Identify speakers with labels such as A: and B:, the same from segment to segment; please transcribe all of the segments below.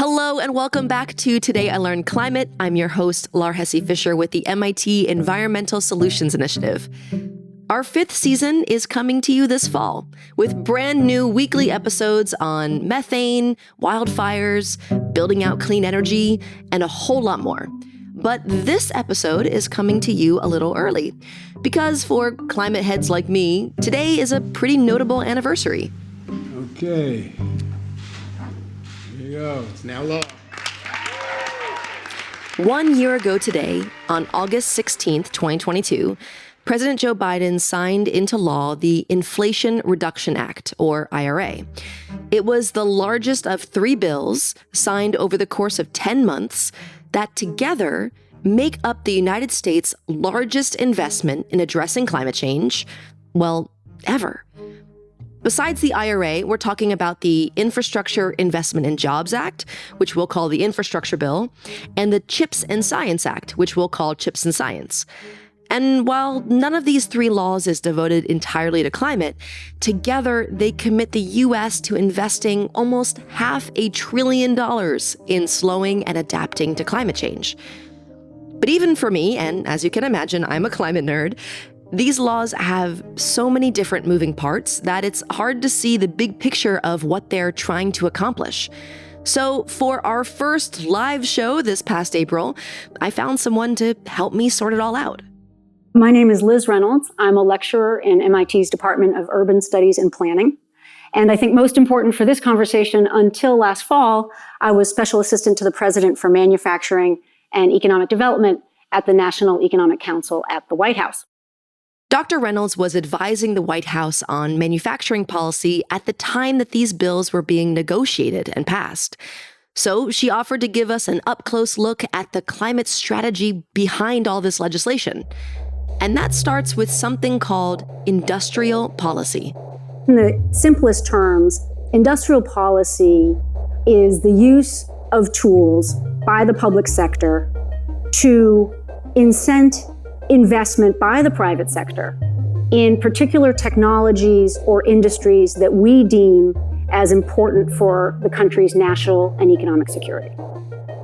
A: Hello and welcome back to Today I Learned Climate. I'm your host, Laur Fisher with the MIT Environmental Solutions Initiative. Our 5th season is coming to you this fall with brand new weekly episodes on methane, wildfires, building out clean energy, and a whole lot more. But this episode is coming to you a little early because for climate heads like me, today is a pretty notable anniversary.
B: Okay. Here you go. It's now law.
A: 1 year ago today, on August 16th, 2022, President Joe Biden signed into law the Inflation Reduction Act, or IRA. It was the largest of 3 bills signed over the course of 10 months that together make up the United States' largest investment in addressing climate change, well, ever. Besides the IRA, we're talking about the Infrastructure Investment and Jobs Act, which we'll call the Infrastructure Bill, and the CHIPS and Science Act, which we'll call CHIPS and Science. And while none of these 3 laws is devoted entirely to climate, together they commit the U.S. to investing almost $500 billion in slowing and adapting to climate change. But even for me, and as you can imagine, I'm a climate nerd, these laws have so many different moving parts that it's hard to see the big picture of what they're trying to accomplish. So for our first live show this past April, I found someone to help me sort it all out.
C: My name is Liz Reynolds. I'm a lecturer in MIT's Department of Urban Studies and Planning. And I think most important for this conversation, until last fall, I was Special Assistant to the President for Manufacturing and Economic Development at the National Economic Council at the White House.
A: Dr. Reynolds was advising the White House on manufacturing policy at the time that these bills were being negotiated and passed. So she offered to give us an up-close look at the climate strategy behind all this legislation. And that starts with something called industrial policy.
C: In the simplest terms, industrial policy is the use of tools by the public sector to incent investment by the private sector in particular technologies or industries that we deem as important for the country's national and economic security.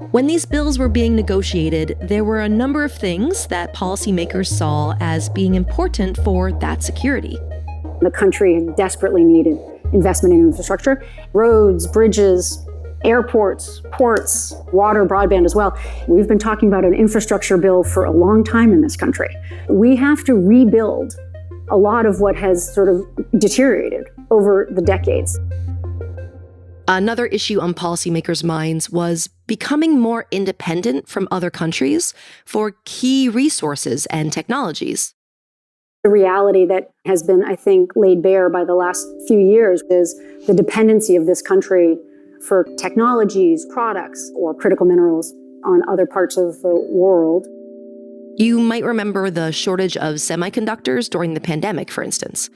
A: When these bills were being negotiated, there were a number of things that policymakers saw as being important for that security.
C: The country desperately needed investment in infrastructure, roads, bridges, airports, ports, water, broadband as well. We've been talking about an infrastructure bill for a long time in this country. We have to rebuild a lot of what has sort of deteriorated over the decades.
A: Another issue on policymakers' minds was becoming more independent from other countries for key resources and technologies.
C: The reality that has been, I think, laid bare by the last few years is the dependency of this country for technologies, products, or critical minerals on other parts of the world.
A: You might remember the shortage of semiconductors during the pandemic, for instance.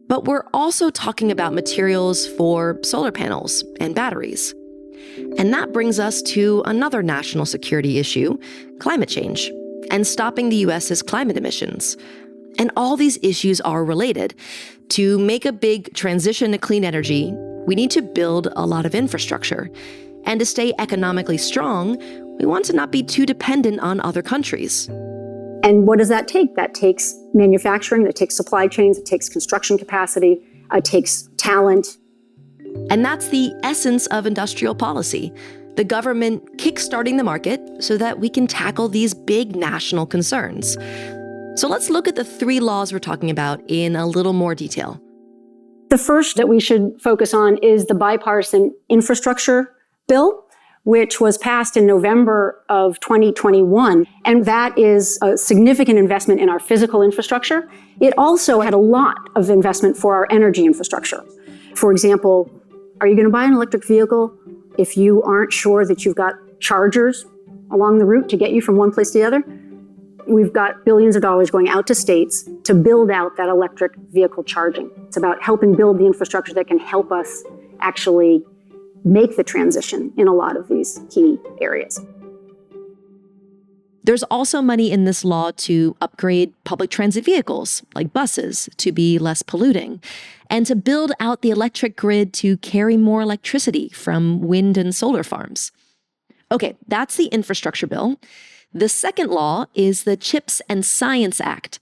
A: But we're also talking about materials for solar panels and batteries. And that brings us to another national security issue, climate change, and stopping the U.S.'s climate emissions. And all these issues are related. To make a big transition to clean energy, we need to build a lot of infrastructure. And to stay economically strong, we want to not be too dependent on other countries.
C: And what does that take? That takes manufacturing, that takes supply chains, it takes construction capacity, it takes talent.
A: And that's the essence of industrial policy. The government kickstarting the market so that we can tackle these big national concerns. So let's look at the 3 laws we're talking about in a little more detail.
C: The first that we should focus on is the bipartisan infrastructure bill, which was passed in November of 2021. And that is a significant investment in our physical infrastructure. It also had a lot of investment for our energy infrastructure. For example, are you going to buy an electric vehicle if you aren't sure that you've got chargers along the route to get you from one place to the other? We've got billions of dollars going out to states to build out that electric vehicle charging. It's about helping build the infrastructure that can help us actually make the transition in a lot of these key areas.
A: There's also money in this law to upgrade public transit vehicles, like buses, to be less polluting, and to build out the electric grid to carry more electricity from wind and solar farms. Okay, that's the infrastructure bill. The second law is the CHIPS and Science Act.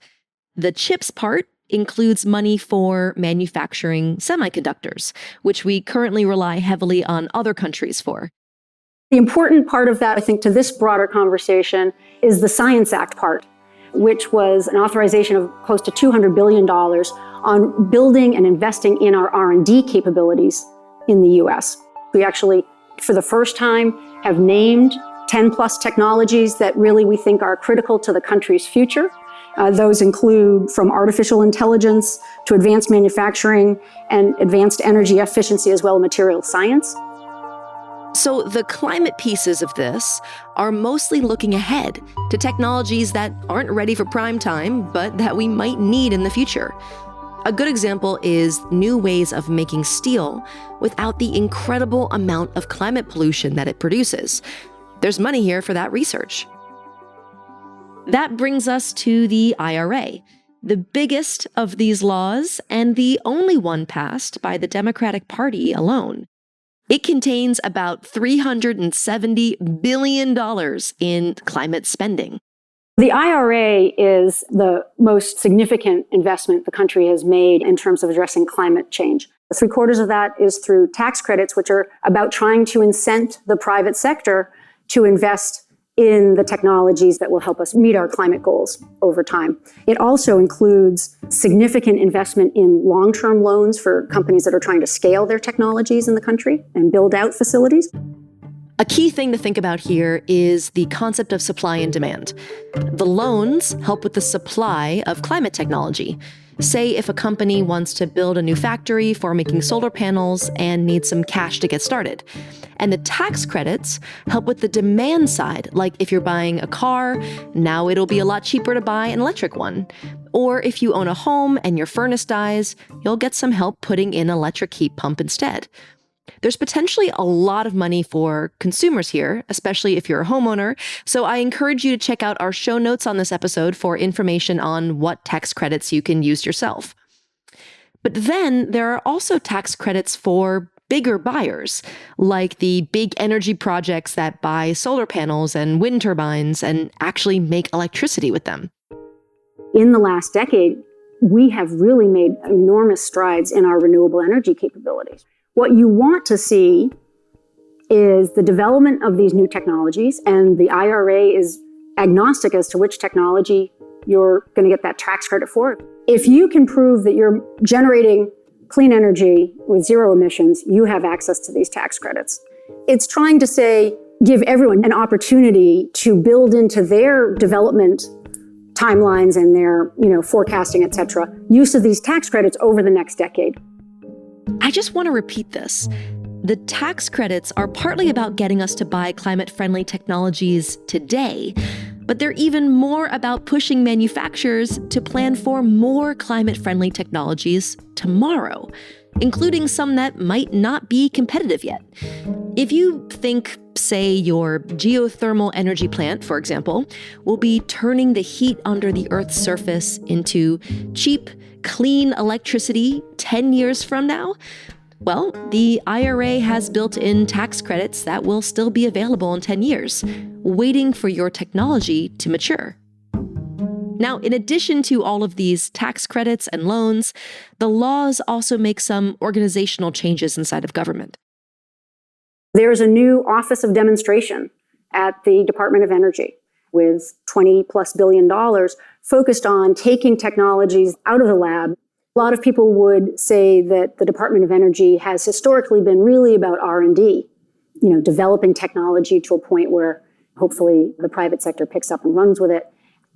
A: The CHIPS part includes money for manufacturing semiconductors, which we currently rely heavily on other countries for.
C: The important part of that, I think, to this broader conversation is the Science Act part, which was an authorization of close to $200 billion on building and investing in our R&D capabilities in the U.S. We actually, for the first time, have named 10 plus technologies that really we think are critical to the country's future. Those include from artificial intelligence to advanced manufacturing and advanced energy efficiency, as well as material science.
A: So the climate pieces of this are mostly looking ahead to technologies that aren't ready for prime time, but that we might need in the future. A good example is new ways of making steel without the incredible amount of climate pollution that it produces. There's money here for that research. That brings us to the IRA, the biggest of these laws and the only one passed by the Democratic Party alone. It contains about $370 billion in climate spending.
C: The IRA is the most significant investment the country has made in terms of addressing climate change. 3/4 of that is through tax credits, which are about trying to incent the private sector to invest in the technologies that will help us meet our climate goals over time. It also includes significant investment in long-term loans for companies that are trying to scale their technologies in the country and build out facilities.
A: A key thing to think about here is the concept of supply and demand. The loans help with the supply of climate technology. Say if a company wants to build a new factory for making solar panels and needs some cash to get started. And the tax credits help with the demand side, like if you're buying a car, now it'll be a lot cheaper to buy an electric one. Or if you own a home and your furnace dies, you'll get some help putting in an electric heat pump instead. There's potentially a lot of money for consumers here, especially if you're a homeowner, so I encourage you to check out our show notes on this episode for information on what tax credits you can use yourself. But then there are also tax credits for bigger buyers, like the big energy projects that buy solar panels and wind turbines and actually make electricity with them.
C: In the last decade, we have really made enormous strides in our renewable energy capabilities. What you want to see is the development of these new technologies, and the IRA is agnostic as to which technology you're going to get that tax credit for. If you can prove that you're generating clean energy with zero emissions, you have access to these tax credits. It's trying to say, give everyone an opportunity to build into their development timelines and their, forecasting, et cetera, use of these tax credits over the next decade.
A: I just want to repeat this. The tax credits are partly about getting us to buy climate-friendly technologies today, but they're even more about pushing manufacturers to plan for more climate-friendly technologies tomorrow, including some that might not be competitive yet. If you think, say, your geothermal energy plant, for example, will be turning the heat under the Earth's surface into cheap, clean electricity 10 years from now, well, the IRA has built-in tax credits that will still be available in 10 years, waiting for your technology to mature. Now, in addition to all of these tax credits and loans, the laws also make some organizational changes inside of government.
C: There's a new Office of Demonstration at the Department of Energy with $20+ billion focused on taking technologies out of the lab. A lot of people would say that the Department of Energy has historically been really about R&D, developing technology to a point where hopefully the private sector picks up and runs with it.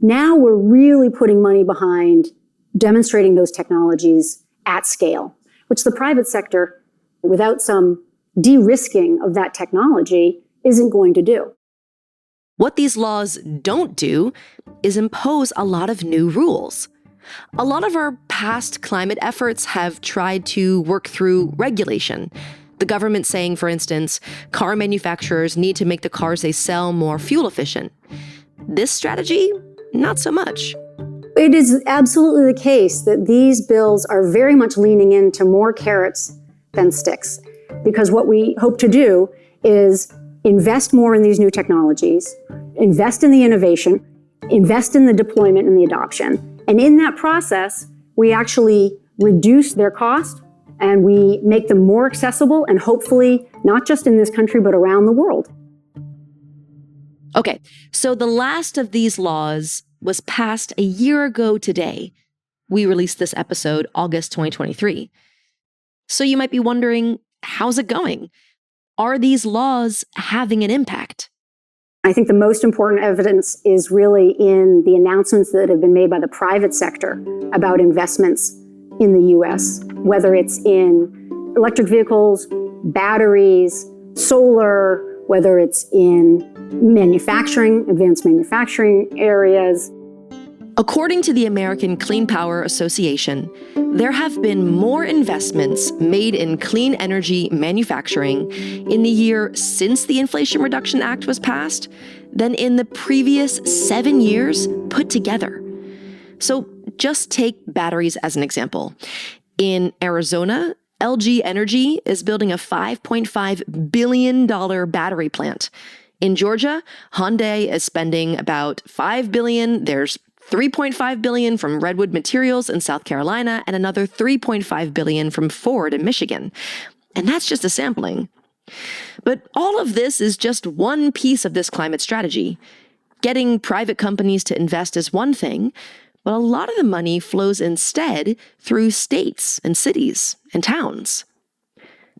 C: Now we're really putting money behind demonstrating those technologies at scale, which the private sector, without some de-risking of that technology, isn't going to do.
A: What these laws don't do is impose a lot of new rules. A lot of our past climate efforts have tried to work through regulation. The government saying, for instance, car manufacturers need to make the cars they sell more fuel efficient. This strategy, not so much.
C: It is absolutely the case that these bills are very much leaning into more carrots than sticks, because what we hope to do is invest more in these new technologies, invest in the innovation, invest in the deployment and the adoption. And in that process, we actually reduce their cost and we make them more accessible and hopefully not just in this country, but around the world.
A: Okay, so the last of these laws was passed a year ago today. We released this episode August 2023. So you might be wondering, how's it going? Are these laws having an impact?
C: I think the most important evidence is really in the announcements that have been made by the private sector about investments in the US, whether it's in electric vehicles, batteries, solar, whether it's in manufacturing, advanced manufacturing areas.
A: According to the American Clean Power Association, there have been more investments made in clean energy manufacturing in the year since the Inflation Reduction Act was passed than in the previous 7 years put together. So just take batteries as an example. In Arizona, LG Energy is building a $5.5 billion battery plant. In Georgia, Hyundai is spending about $5 billion. There's $3.5 billion from Redwood Materials in South Carolina and another $3.5 billion from Ford in Michigan. And that's just a sampling. But all of this is just one piece of this climate strategy. Getting private companies to invest is one thing, but a lot of the money flows instead through states and cities and towns.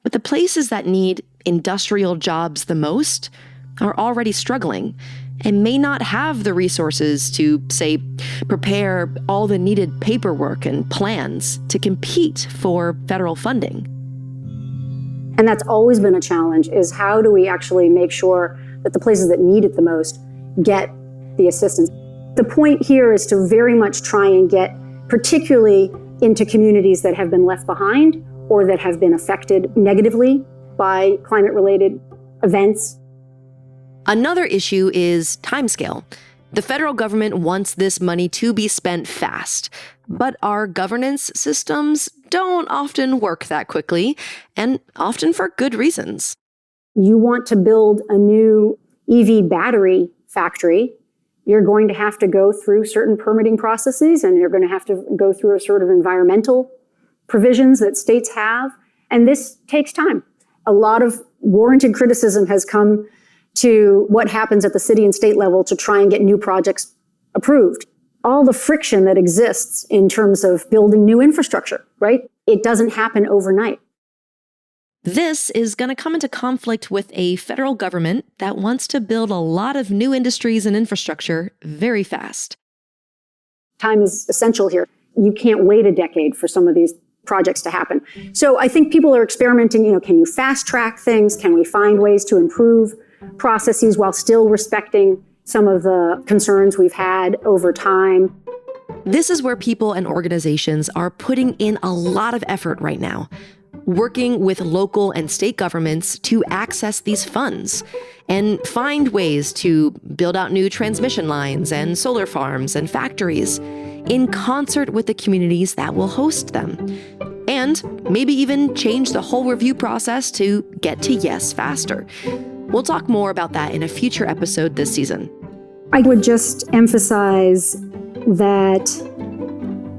A: But the places that need industrial jobs the most are already struggling and may not have the resources to, say, prepare all the needed paperwork and plans to compete for federal funding.
C: And that's always been a challenge, is how do we actually make sure that the places that need it the most get the assistance? The point here is to very much try and get particularly into communities that have been left behind or that have been affected negatively by climate-related events.
A: Another issue is timescale. The federal government wants this money to be spent fast, but our governance systems don't often work that quickly, and often for good reasons.
C: You want to build a new EV battery factory, you're going to have to go through certain permitting processes, and you're going to have to go through a sort of environmental provisions that states have, and this takes time. A lot of warranted criticism has come to what happens at the city and state level to try and get new projects approved. All the friction that exists in terms of building new infrastructure, right? It doesn't happen overnight.
A: This is going to come into conflict with a federal government that wants to build a lot of new industries and infrastructure very fast.
C: Time is essential here. You can't wait a decade for some of these projects to happen. So I think people are experimenting, can you fast track things? Can we find ways to improve processes while still respecting some of the concerns we've had over time?
A: This is where people and organizations are putting in a lot of effort right now, working with local and state governments to access these funds and find ways to build out new transmission lines and solar farms and factories in concert with the communities that will host them. And maybe even change the whole review process to get to yes faster. We'll talk more about that in a future episode this season.
C: I would just emphasize that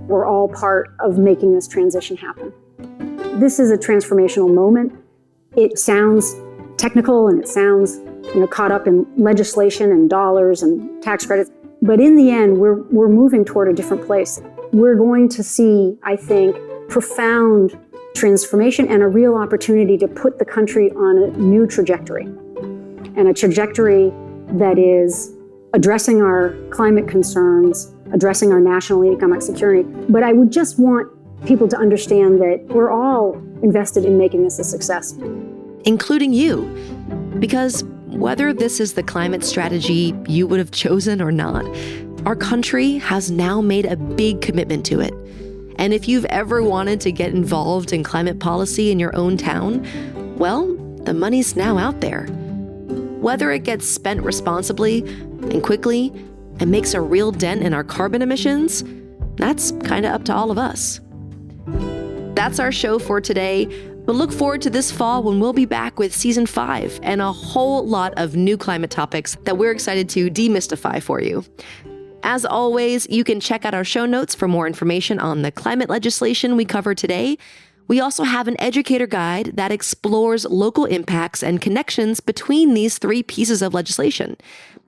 C: we're all part of making this transition happen. This is a transformational moment. It sounds technical and it sounds, caught up in legislation and dollars and tax credits. But in the end, we're moving toward a different place. We're going to see, I think, profound transformation and a real opportunity to put the country on a new trajectory. And a trajectory that is addressing our climate concerns, addressing our national economic security. But I would just want people to understand that we're all invested in making this a success.
A: Including you. Because whether this is the climate strategy you would have chosen or not, our country has now made a big commitment to it. And if you've ever wanted to get involved in climate policy in your own town, well, the money's now out there. Whether it gets spent responsibly and quickly and makes a real dent in our carbon emissions, that's kind of up to all of us. That's our show for today, but look forward to this fall when we'll be back with Season 5 and a whole lot of new climate topics that we're excited to demystify for you. As always, you can check out our show notes for more information on the climate legislation we covered today. We also have an educator guide that explores local impacts and connections between these three pieces of legislation.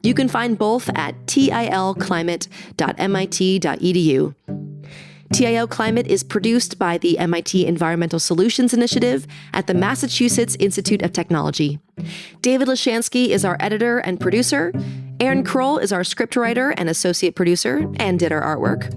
A: You can find both at tilclimate.mit.edu. TIL Climate is produced by the MIT Environmental Solutions Initiative at the Massachusetts Institute of Technology. David Lishansky is our editor and producer. Aaron Krol is our scriptwriter and associate producer and did our artwork.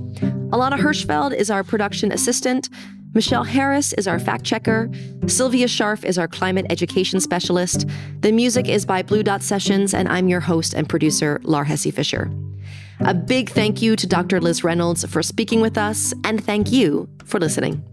A: Ilana Hirschfeld is our production assistant. Michelle Harris is our fact checker. Sylvia Scharf is our climate education specialist. The music is by Blue Dot Sessions, and I'm your host and producer, Laur Hesse Fisher. A big thank you to Dr. Liz Reynolds for speaking with us, and thank you for listening.